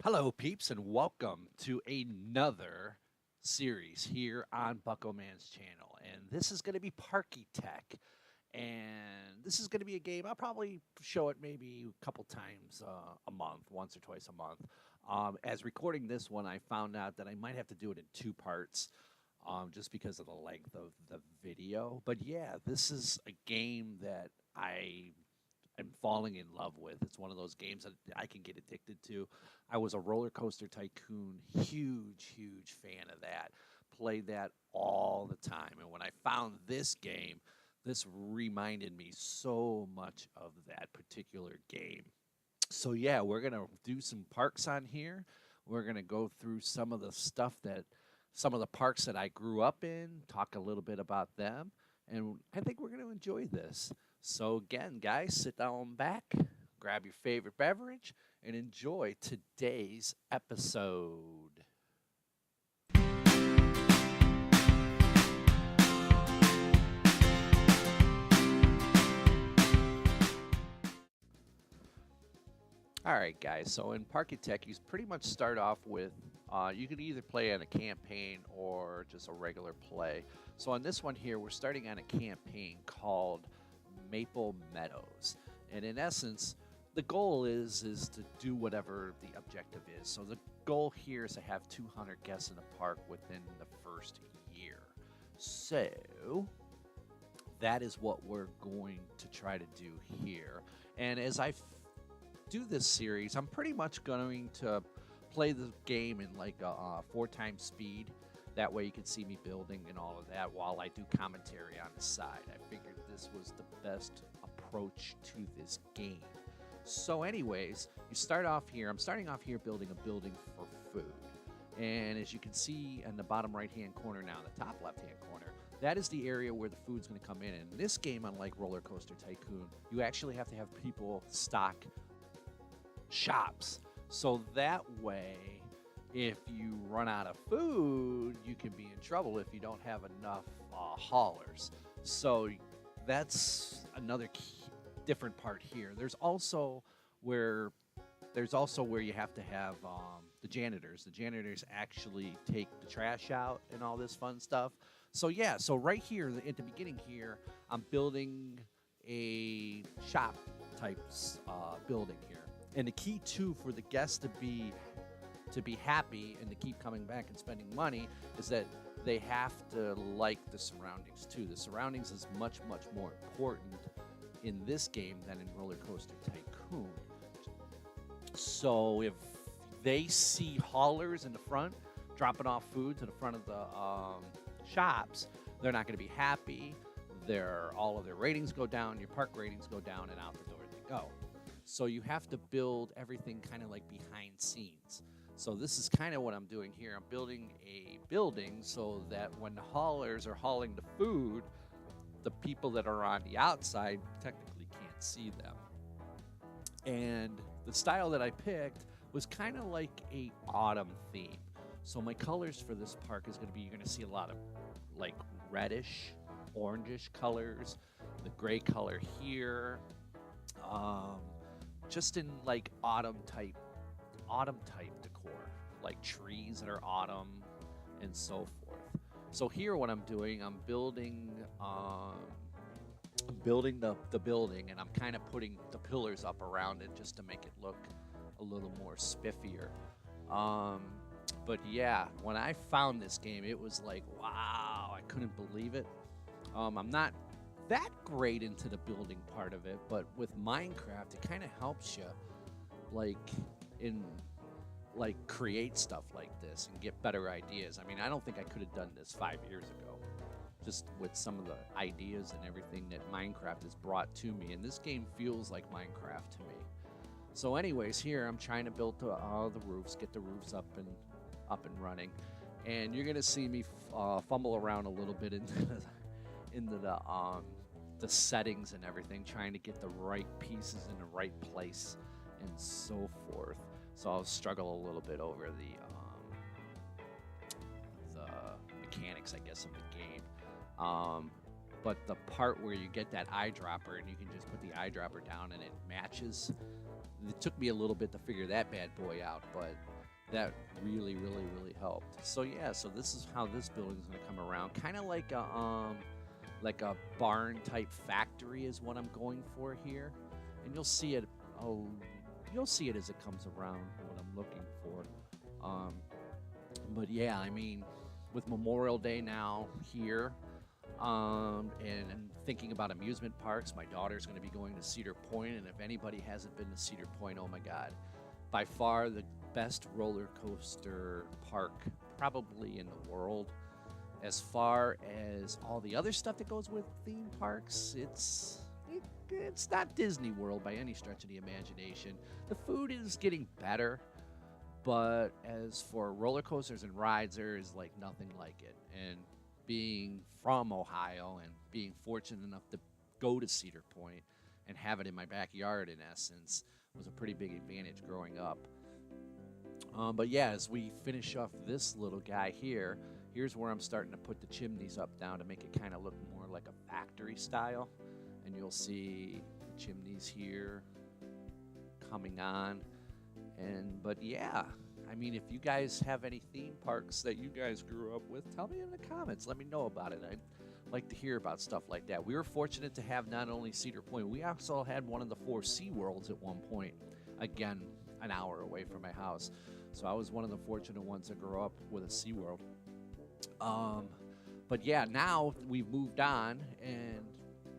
Hello, peeps, and welcome to another series here on Bucko Man's channel. And this is going to be Parkitech. And this is going to be a game, I'll probably show it maybe a couple times a month, once or twice a month. As recording this one, I found out that I might have to do it in two parts just because of the length of the video. But yeah, this is a game that I'm falling in love with. It's one of those games that I can get addicted to. I was a roller coaster tycoon, huge fan of that. Played that all the time. And when I found this game, this reminded me so much of that particular game. So yeah, we're gonna do some parks on here. We're gonna go through some of the parks that I grew up in, talk a little bit about them, and I think we're gonna enjoy this. So again, guys, sit down back, grab your favorite beverage, and enjoy today's episode. All right, guys. So in Parkitech, you pretty much start off with you can either play on a campaign or just a regular play. So on this one here, we're starting on a campaign called Maple Meadows, and in essence, the goal is to do whatever the objective is. So the goal here is to have 200 guests in the park within the first year. So that is what we're going to try to do here. And as I do this series, I'm pretty much going to play the game in like a 4 times speed. That way you can see me building and all of that while I do commentary on the side. I figured this was the best approach to this game. So anyways, you start off here. I'm starting off here building a building for food. And as you can see in the bottom right-hand corner now, the top left-hand corner, that is the area where the food's going to come in. And in this game, unlike Roller Coaster Tycoon, you actually have to have people stock shops. So that way, if you run out of food, you can be in trouble if you don't have enough haulers. So that's another different part here. There's also where you have to have the janitors. The janitors actually take the trash out and all this fun stuff. So yeah, so right here at the beginning here, I'm building a shop type building here. And the key too for the guests to be happy and to keep coming back and spending money is that they have to like the surroundings too. The surroundings is much more important in this game than in Roller Coaster Tycoon. So if they see haulers in the front dropping off food to the front of the shops, they're not going to be happy. All of their ratings go down, your park ratings go down, and out the door they go. So you have to build everything kind of like behind scenes. So this is kind of what I'm doing here. I'm building a building so that when the haulers are hauling the food, the people that are on the outside technically can't see them. And the style that I picked was kind of like a autumn theme. So my colors for this park is going to be, you're going to see a lot of like reddish, orangish colors, the gray color here, just in like autumn type decor, like trees that are autumn and so forth. So here what I'm doing, I'm building the building, and I'm kind of putting the pillars up around it just to make it look a little more spiffier. But yeah, when I found this game, it was like, wow, I couldn't believe it. I'm not that great into the building part of it, but with Minecraft, it kind of helps you create stuff like this and get better ideas. I mean, I don't think I could have done this 5 years ago, just with some of the ideas and everything that Minecraft has brought to me. And this game feels like Minecraft to me. So anyways, here I'm trying to build the roofs, get the roofs up and running. And you're gonna see me fumble around a little bit into the settings and everything, trying to get the right pieces in the right place and so forth. So I'll struggle a little bit over the mechanics, I guess, of the game. but the part where you get that eyedropper and you can just put the eyedropper down and it matches, it took me a little bit to figure that bad boy out, but that really helped. So yeah, so this is how this building is going to come around, kind of like a barn type factory is what I'm going for here, and you'll see it. Oh, you'll see it as it comes around. What I'm looking for. But yeah, I mean, with Memorial Day now here, and I'm thinking about amusement parks. My daughter's going to be going to Cedar Point, and if anybody hasn't been to Cedar Point, oh my God, by far the best roller coaster park probably in the world. As far as all the other stuff that goes with theme parks, it's not Disney World by any stretch of the imagination. The food is getting better, but as for roller coasters and rides, there is like nothing like it. And being from Ohio and being fortunate enough to go to Cedar Point and have it in my backyard, in essence, was a pretty big advantage growing up. But yeah, as we finish off this little guy here, here's where I'm starting to put the chimneys up down to make it kind of look more like a factory style. And you'll see the chimneys here coming on. But yeah, I mean, if you guys have any theme parks that you guys grew up with, tell me in the comments. Let me know about it. I'd like to hear about stuff like that. We were fortunate to have not only Cedar Point, we also had one of the 4 SeaWorlds at one point. Again, an hour away from my house. So I was one of the fortunate ones that grew up with a SeaWorld. But yeah, now we've moved on, and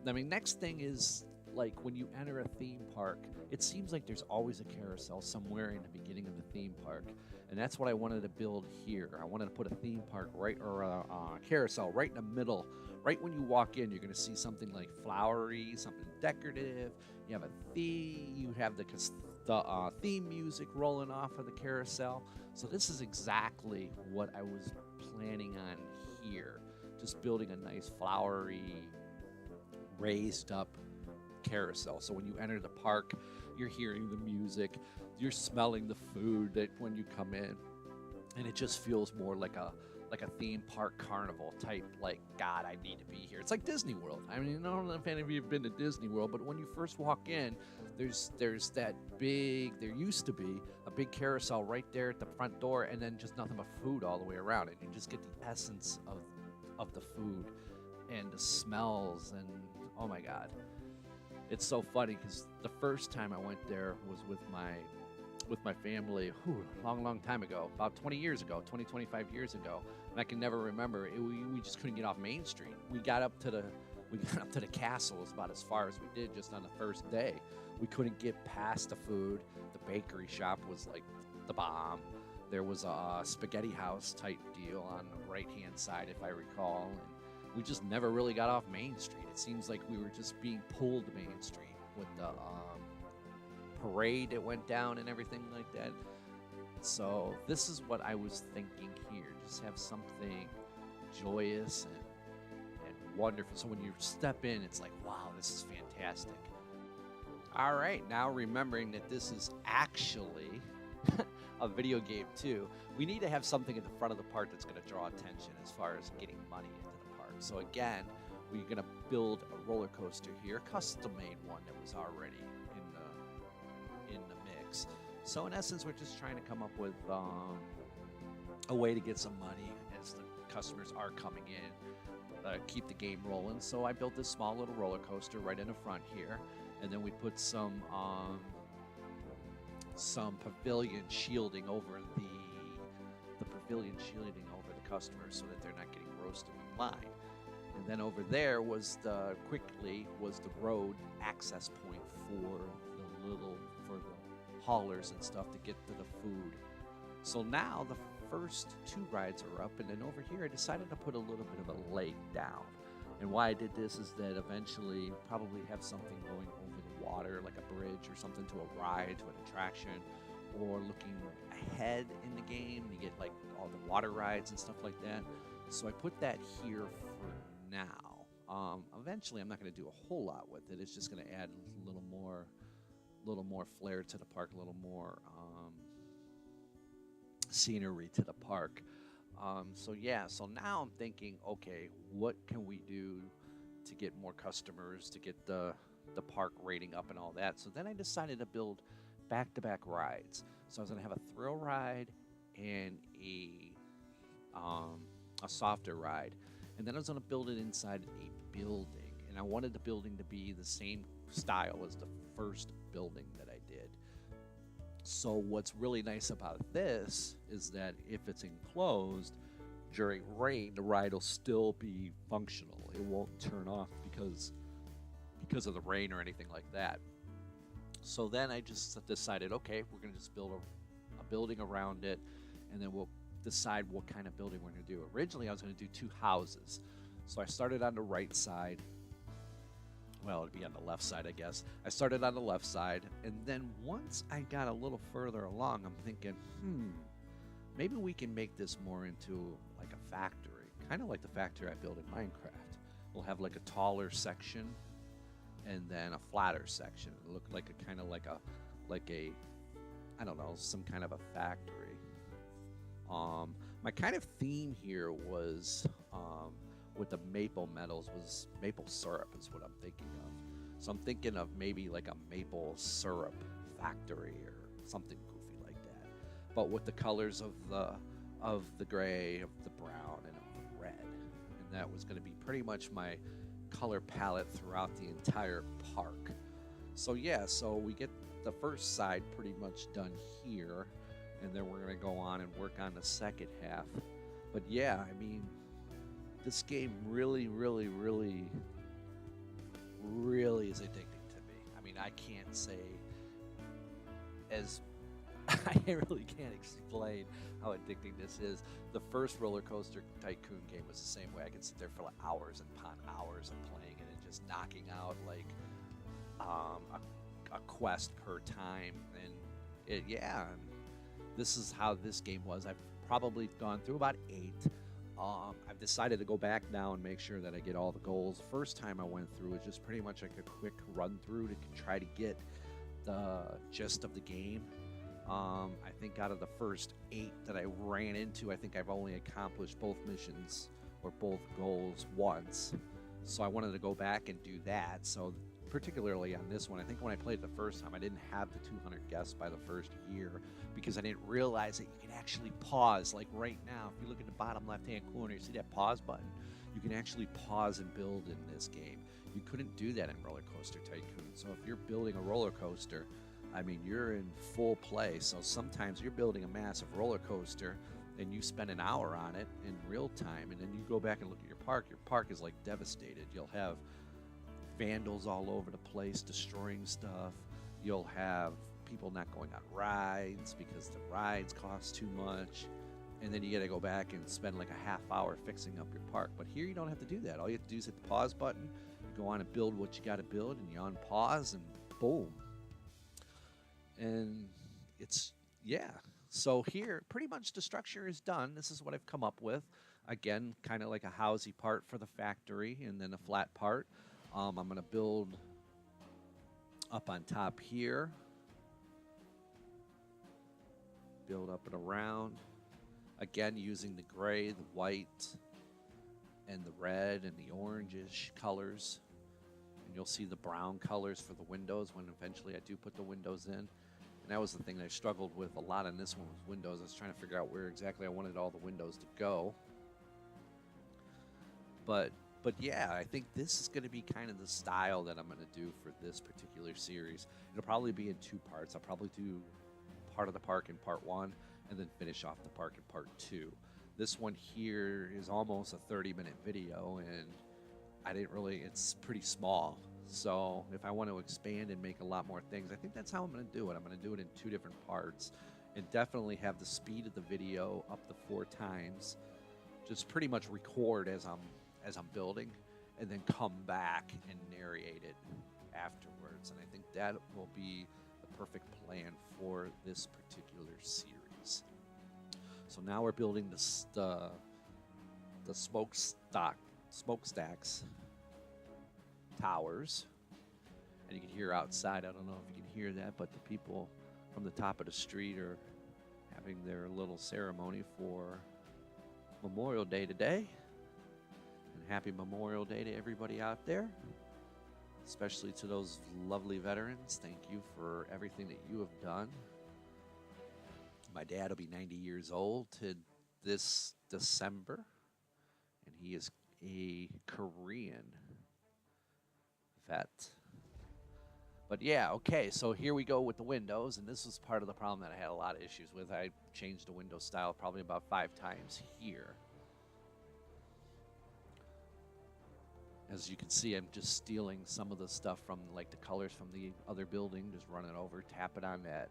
I mean, next thing is, like, when you enter a theme park, it seems like there's always a carousel somewhere in the beginning of the theme park, and that's what I wanted to build here. I wanted to put a theme park or a carousel right in the middle. Right when you walk in, you're going to see something like flowery, something decorative. You have a theme. You have the theme music rolling off of the carousel. So this is exactly what I was planning on here. Just building a nice flowery, raised up carousel. So when you enter the park, you're hearing the music, you're smelling the food that when you come in, and it just feels more like a theme park carnival type, like, God, I need to be here. It's like Disney World. I mean, I don't know if any of you have been to Disney World, but when you first walk in, there's that big, there used to be a big carousel right there at the front door, and then just nothing but food all the way around it. You just get the essence of the food and the smells, and oh my God. It's so funny because the first time I went there was with my family, long time ago, about 20 years ago, 25 years ago, and I can never remember. We just couldn't get off Main Street. We got up to the castle, about as far as we did just on the first day. We couldn't get past the food. The bakery shop was like the bomb. There was a spaghetti house type deal on the right-hand side, if I recall, and we just never really got off Main Street. It seems like we were just being pulled to Main Street with the parade that went down and everything like that. So this is what I was thinking here. Just have something joyous and wonderful. So when you step in, it's like, wow, this is fantastic. All right, now remembering that this is actually a video game too, we need to have something at the front of the park that's going to draw attention as far as getting money into the park. So again, we're going to build a roller coaster here, custom-made one that was already in the mix. So in essence, we're just trying to come up with a way to get some money as the customers are coming in, keep the game rolling. So I built this small little roller coaster right in the front here, and then we put some pavilion shielding over the customers so that they're not getting roasted in line. And then over there was the road access point for the haulers and stuff to get to the food. So now the first 2 rides are up, and then over here I decided to put a little bit of a lake down. And why I did this is that eventually probably have something going over the water, like a bridge or something, to a ride, to an attraction, or looking ahead in the game, you get like all the water rides and stuff like that. So I put that here for now. Eventually I'm not going to do a whole lot with it. It's just going to add a little more flair to the park, a little more scenery to the park. So now I'm thinking, okay, what can we do to get more customers, to get the park rating up and all that. So then I decided to build back-to-back rides. So I was going to have a thrill ride and a softer ride, and then I was going to build it inside a building, and I wanted the building to be the same style as the first building that I did. So what's really nice about this is that if it's enclosed during rain, the ride will still be functional. It won't turn off because of the rain or anything like that. So then I just decided, okay, we're going to just build a building around it, and then we'll decide what kind of building we're going to do. Originally, I was going to do 2 houses. So I started on the right side. Well, it'd be on the left side, I guess. I started on the left side, and then once I got a little further along, I'm thinking, maybe we can make this more into like a factory, kind of like the factory I built in Minecraft. We'll have like a taller section and then a flatter section. It looked like a kind of like a I don't know, some kind of a factory. My kind of theme here was with the maple metals was maple syrup is what I'm thinking of. So I'm thinking of maybe like a maple syrup factory or something goofy like that. But with the colors of the gray, of the brown, and of the red. And that was going to be pretty much my color palette throughout the entire park. So yeah, so we get the first side pretty much done here, and then we're going to go on and work on the second half. But yeah, I mean, this game really, really, really, really is addicting to me. I mean, I can't say I really can't explain how addicting this is. The first roller coaster tycoon game was the same way. I could sit there for like hours upon hours of playing it and just knocking out like a quest per time. And this is how this game was. I've probably gone through about 8. I've decided to go back now and make sure that I get all the goals. First time I went through was just pretty much like a quick run through to try to get the gist of the game. I think out of the first 8 that I ran into, I think I've only accomplished both missions or both goals once. So I wanted to go back and do that. So particularly on this one, I think when I played it the first time, I didn't have the 200 guests by the first year because I didn't realize that you can actually pause. Like right now, if you look at the bottom left-hand corner, you see that pause button. You can actually pause and build in this game. You couldn't do that in Roller Coaster Tycoon. So if you're building a roller coaster, I mean, you're in full play. So sometimes you're building a massive roller coaster and you spend an hour on it in real time, and then you go back and look at your park. Your park is like devastated. You'll have vandals all over the place destroying stuff. You'll have people not going on rides because the rides cost too much. And then you got to go back and spend like a half hour fixing up your park. But here you don't have to do that. All you have to do is hit the pause button, you go on and build what you got to build, and you unpause and boom. And it's, yeah. So here, pretty much the structure is done. This is what I've come up with. Again, kind of like a housey part for the factory and then a flat part. I'm going to build up on top here. Build up and around. Again, using the gray, the white, and the red and the orangish colors. And you'll see the brown colors for the windows when eventually I do put the windows in. And that was the thing that I struggled with a lot on this one was windows. I was trying to figure out where exactly I wanted all the windows to go. But yeah, I think this is going to be kind of the style that I'm going to do for this particular series. It'll probably be in 2 parts. I'll probably do part of the park in part 1 and then finish off the park in part 2. This one here is almost a 30-minute video, and it's pretty small. So if I want to expand and make a lot more things, I think that's how I'm going to do it. I'm going to do it in 2 different parts and definitely have the speed of the video up to 4 times. Just pretty much record as I'm building and then come back and narrate it afterwards. And I think that will be the perfect plan for this particular series. So now we're building the smokestacks towers, and you can hear outside, I don't know if you can hear that, but the people from the top of the street are having their little ceremony for Memorial Day today, and happy Memorial Day to everybody out there, especially to those lovely veterans. Thank you for everything that you have done. My dad will be 90 years old this December, and he is a Korean vet. But yeah, okay, so here we go with the windows, and this was part of the problem that I had a lot of issues with. I changed the window style probably about 5 times here. As you can see, I'm just stealing some of the stuff from, like, the colors from the other building, just run it over, tap it on that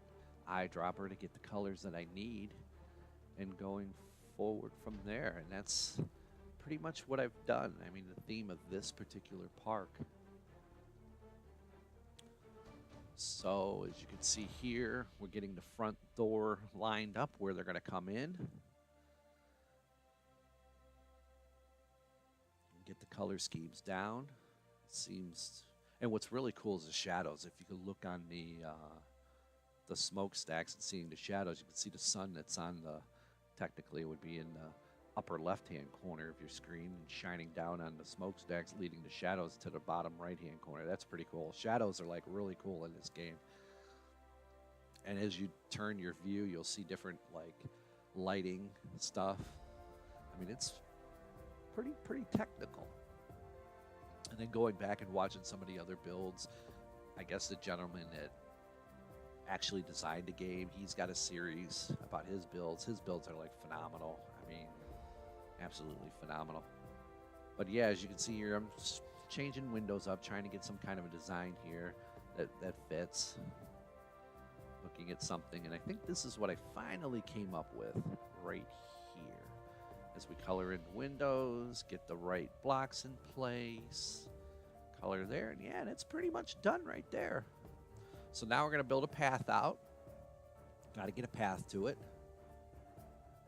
eyedropper to get the colors that I need, and going forward from there. And that's pretty much what I've done. I mean, the theme of this particular park. So as you can see here, we're getting the front door lined up where they're going to come in. Get the color schemes down. It seems, and what's really cool is the shadows. If you could look on the smokestacks and seeing the shadows, you can see the sun that's on the, technically it would be in the upper left-hand corner of your screen and shining down on the smokestacks, leading the shadows to the bottom right-hand corner. That's pretty cool. Shadows are like really cool in this game. And as you turn your view, you'll see different like lighting stuff. I mean, it's pretty technical. And then going back and watching some of the other builds, I guess the gentleman that actually designed the game, he's got a series about his builds. His builds are like phenomenal. I mean, absolutely phenomenal. But yeah, as you can see here, I'm just changing windows up, trying to get some kind of a design here that fits. Looking at something, and I think this is what I finally came up with right here. As we color in the windows, get the right blocks in place, color there, and yeah, that's pretty much done right there. So now we're going to build a path out. Got to get a path to it.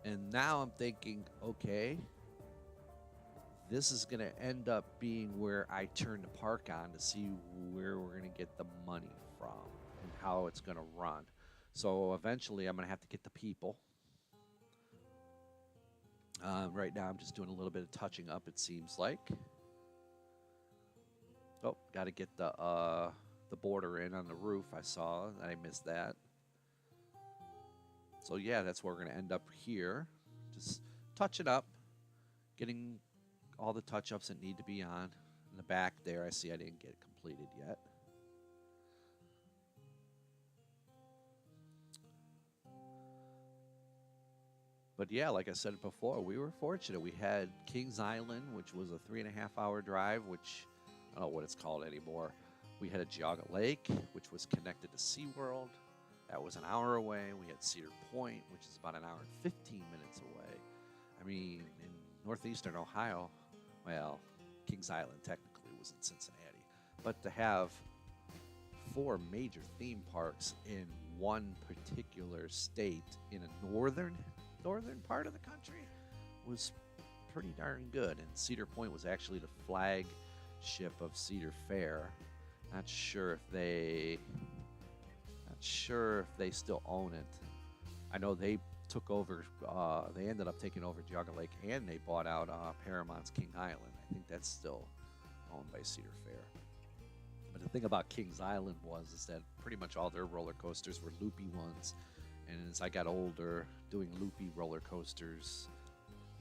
And now I'm thinking, okay, this is going to end up being where I turn the park on to see where we're going to get the money from and how it's going to run. So eventually I'm going to have to get the people. Right now I'm just doing a little bit of touching up, it seems like. Oh, got to get the border in on the roof. I saw that. I missed that. So yeah, that's where we're going to end up here. Just touch it up, getting all the touch-ups that need to be on. In the back there, I see I didn't get it completed yet. But yeah, like I said before, we were fortunate. We had Kings Island, which was a 3.5-hour drive, which I don't know what it's called anymore. We had a Geauga Lake, which was connected to SeaWorld. That was an hour away. We had Cedar Point, which is about an hour and 15 minutes away. I mean, in northeastern Ohio, well, Kings Island technically was in Cincinnati. But to have 4 major theme parks in one particular state in a northern part of the country was pretty darn good. And Cedar Point was actually the flagship of Cedar Fair. Not sure if they still own it. I know they took over. They ended up taking over Geauga Lake, and they bought out Paramount's King Island. I think that's still owned by Cedar Fair. But the thing about Kings Island is that pretty much all their roller coasters were loopy ones. And as I got older, doing loopy roller coasters,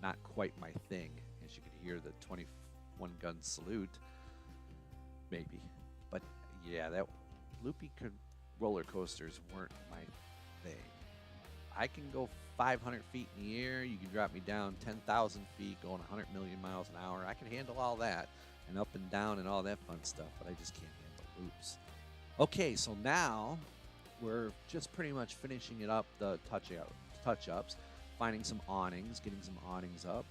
not quite my thing. As you could hear the 21 gun salute, maybe. But yeah, that loopy roller coasters weren't my thing. I can go 500 feet in the air. You can drop me down 10,000 feet, going 100 million miles an hour. I can handle all that, and up and down and all that fun stuff, but I just can't handle loops. Okay, so now we're just pretty much finishing it up, the touch-ups, finding some awnings, getting some awnings up,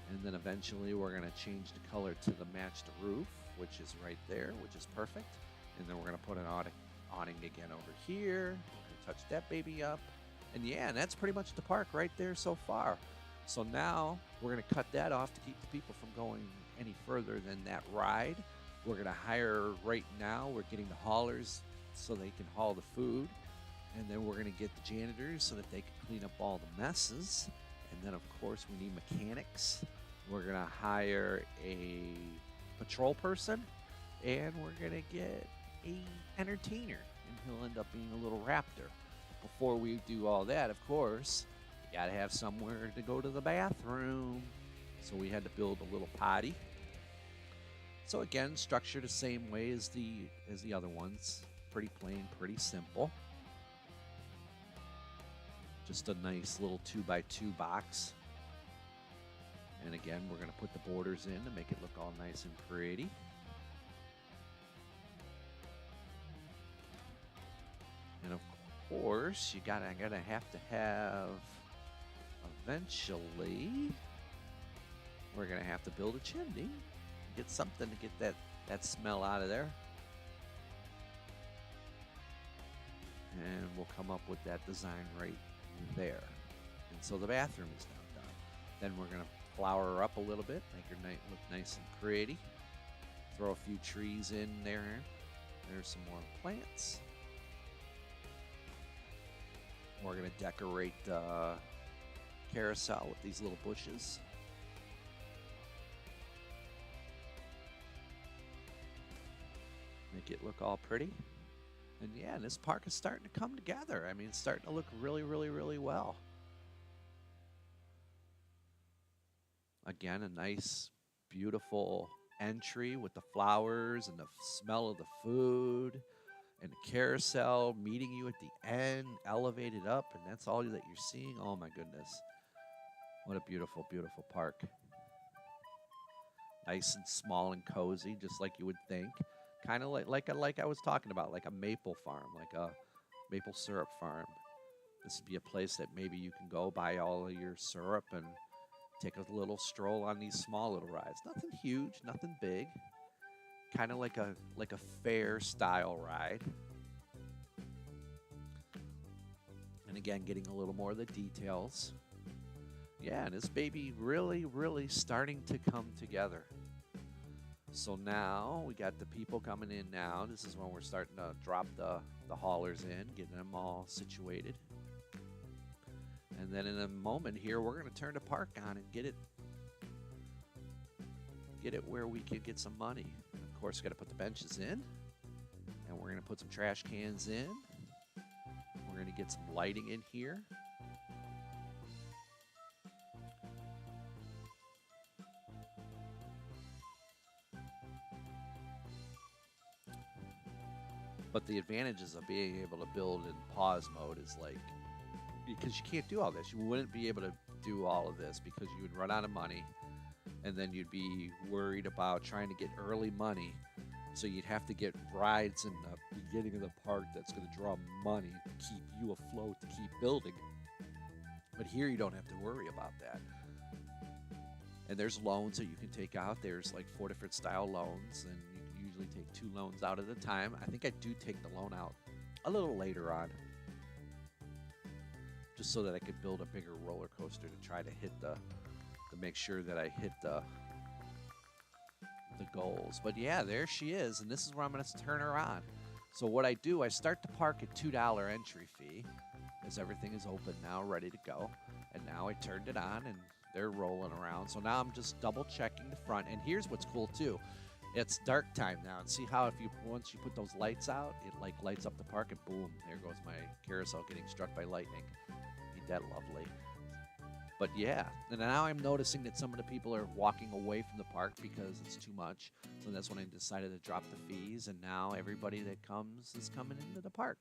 and then eventually we're going to change the color to the matched roof, which is right there, which is perfect. And then we're going to put an awning again over here. We're going to touch that baby up. And yeah, and that's pretty much the park right there so far. So now we're going to cut that off to keep the people from going any further than that ride. We're going to hire right now. We're getting the haulers so they can haul the food. And then we're going to get the janitors so that they can clean up all the messes. And then, of course, we need mechanics. We're going to hire a patrol person, and we're going to get a entertainer, and he'll end up being a little raptor. Before we do all that, of course, you got to have somewhere to go to the bathroom. So we had to build a little potty. So again, structured the same way as the other ones. Pretty plain, pretty simple. Just a nice little 2x2 box. And again, we're going to put the borders in to make it look all nice and pretty. And of course, you're gonna have to have, eventually, we're gonna have to build a chimney, get something to get that smell out of there. And we'll come up with that design right there. And so the bathroom is now done. Then we're gonna flower her up a little bit, make her look nice and pretty. Throw a few trees in there. There's some more plants. We're going to decorate the carousel with these little bushes. Make it look all pretty. And yeah, this park is starting to come together. I mean, it's starting to look really, really, really well. Again, a nice, beautiful entry with the flowers and the smell of the food. And the carousel meeting you at the end, elevated up, and that's all that you're seeing. Oh my goodness. What a beautiful, beautiful park. Nice and small and cozy, just like you would think. Kind of like I was talking about, like a maple farm, like a maple syrup farm. This would be a place that maybe you can go buy all of your syrup and take a little stroll on these small little rides. Nothing huge, nothing big. Kind of like a fair style ride. And again, getting a little more of the details. Yeah, and this baby really, really starting to come together. So now we got the people coming in now. This is when we're starting to drop the haulers in, getting them all situated. And then in a moment here, we're going to turn the park on and get it where we can get some money. Of course, got to put the benches in, and we're going to put some trash cans in. We're going to get some lighting in here. But the advantages of being able to build in pause mode is like, because you can't do all this. You wouldn't be able to do all of this because you would run out of money. And then you'd be worried about trying to get early money. So you'd have to get rides in the beginning of the park that's going to draw money to keep you afloat, to keep building. But here you don't have to worry about that. And there's loans that you can take out. There's like 4 different style loans, and you can usually take 2 loans out at a time. I think I do take the loan out a little later on, just so that I could build a bigger roller coaster to try to hit to make sure that I hit the goals. But yeah, there she is, and this is where I'm going to turn her on. So what I do, I start the park at $2 entry fee, as everything is open now, ready to go. And now I turned it on, and they're rolling around. So now I'm just double checking the front. And here's what's cool too. It's dark time now, and see how once you put those lights out, it like lights up the park, and boom, there goes my carousel getting struck by lightning. Ain't that lovely? But yeah, and now I'm noticing that some of the people are walking away from the park because it's too much. So that's when I decided to drop the fees, and now everybody that comes is coming into the park.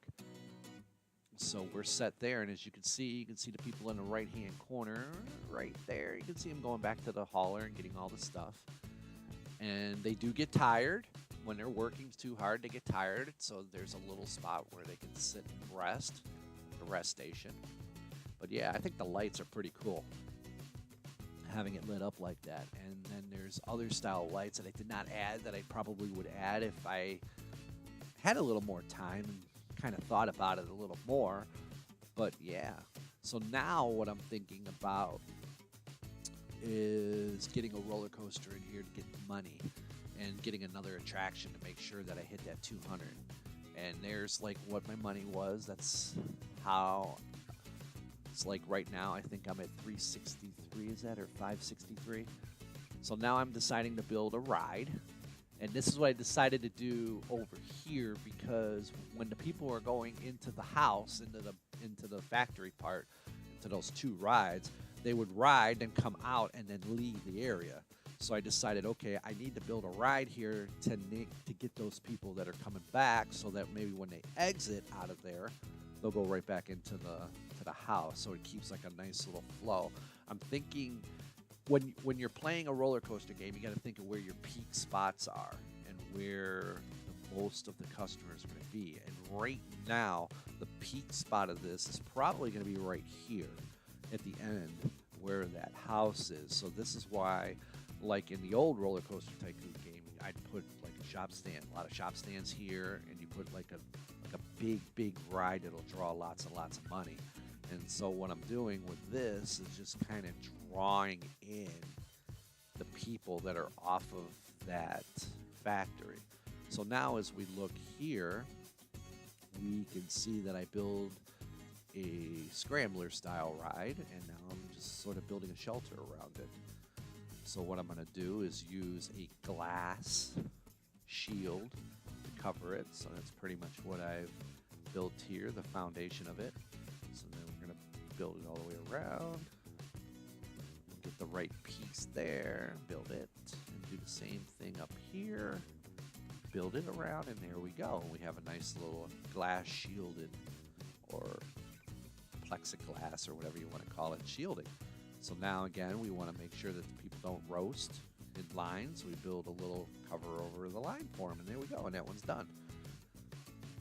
So we're set there, and as you can see the people in the right-hand corner right there. You can see them going back to the hauler and getting all the stuff. And they do get tired. When they're working too hard, they get tired. So there's a little spot where they can sit and rest, the rest station. But yeah, I think the lights are pretty cool, having it lit up like that. And then there's other style lights that I did not add that I probably would add if I had a little more time and kind of thought about it a little more. But yeah, so now what I'm thinking about is getting a roller coaster in here to get money, and getting another attraction to make sure that I hit that 200. And there's like what my money was. That's how it's like right now. I think I'm at 363. Is that, or 563? So now I'm deciding to build a ride. And this is what I decided to do over here, because when the people are going into the house, into the factory part, to those 2 rides, they would ride and come out and then leave the area. So I decided, okay, I need to build a ride here to get those people that are coming back, so that maybe when they exit out of there, they'll go right back into the house. So it keeps like a nice little flow. I'm thinking, when you're playing a roller coaster game, you got to think of where your peak spots are and where the most of the customers are going to be. And right now, the peak spot of this is probably going to be right here at the end where that house is. So this is why, like in the old roller coaster tycoon game, I'd put like a shop stand, a lot of shop stands here, and you put like a big ride that'll draw lots and lots of money. And so what I'm doing with this is just kind of drawing in the people that are off of that factory. So now as we look here, we can see that I build a scrambler style ride, and now I'm just sort of building a shelter around it. So what I'm going to do is use a glass shield to cover it. So that's pretty much what I've built here, the foundation of it. So then we're going to build it all the way around. Get the right piece there, build it, and do the same thing up here. Build it around, and there we go. We have a nice little glass shielded, or plexiglass, or whatever you want to call it, shielding. So now again, we want to make sure that the people don't roast in lines. We build a little cover over the line for them, and there we go, and that one's done.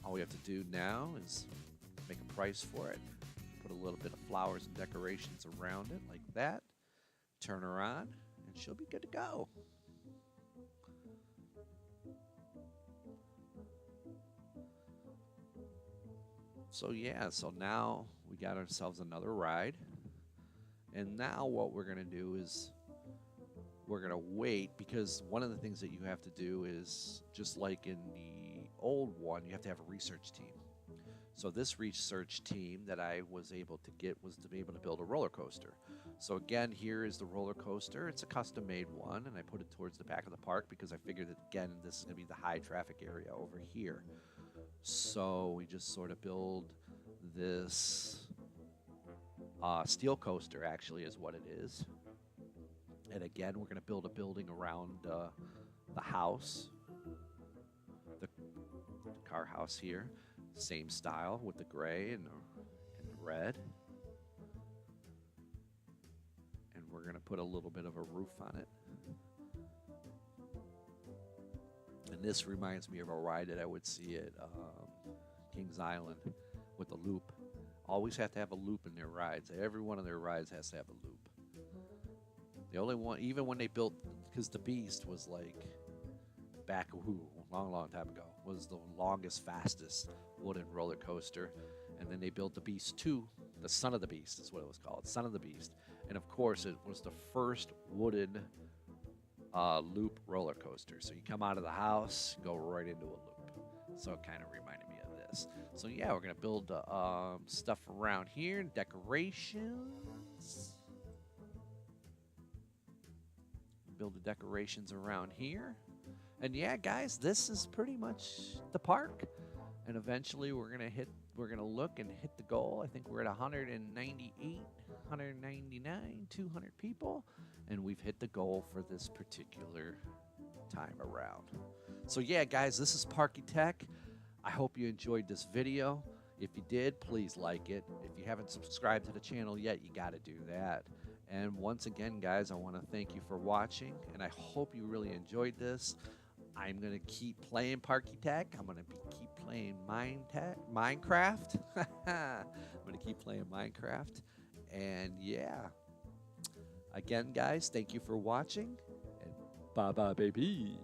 All we have to do now is make a price for it. Put a little bit of flowers and decorations around it like that. Turn her on, and she'll be good to go. So yeah, so now we got ourselves another ride. And now what we're going to do is we're going to wait, because one of the things that you have to do is, just like in the old one, you have to have a research team. So this research team that I was able to get was to be able to build a roller coaster. So again, here is the roller coaster. It's a custom made one, and I put it towards the back of the park because I figured that, again, this is going to be the high traffic area over here. So we just sort of build this steel coaster, actually, is what it is. And again, we're going to build a building around the house, the car house here. Same style with the gray and the red. And we're going to put a little bit of a roof on it. And this reminds me of a ride that I would see at Kings Island with the loop. Always have to have a loop in their rides. Every one of their rides has to have a loop. The only one, even when they built, because the Beast was like, back long time ago, was the longest, fastest wooden roller coaster. And then they built the Beast 2, the Son of the Beast is what it was called, Son of the Beast. And of course, it was the first wooden loop roller coaster. So you come out of the house, go right into a loop. So it kind of reminded me of this. So yeah, we're going to build stuff around here, decorations. Build the decorations around here. And yeah, guys, this is pretty much the park. And eventually we're gonna look and hit the goal. I think we're at 198, 199, 200 people. And we've hit the goal for this particular time around. So yeah, guys, this is Parkitech. I hope you enjoyed this video. If you did, please like it. If you haven't subscribed to the channel yet, you gotta do that. And once again, guys, I want to thank you for watching, and I hope you really enjoyed this. I'm going to keep playing Parkitech. I'm going to keep playing Minecraft. I'm going to keep playing Minecraft. And yeah, again, guys, thank you for watching, and bye-bye, babies.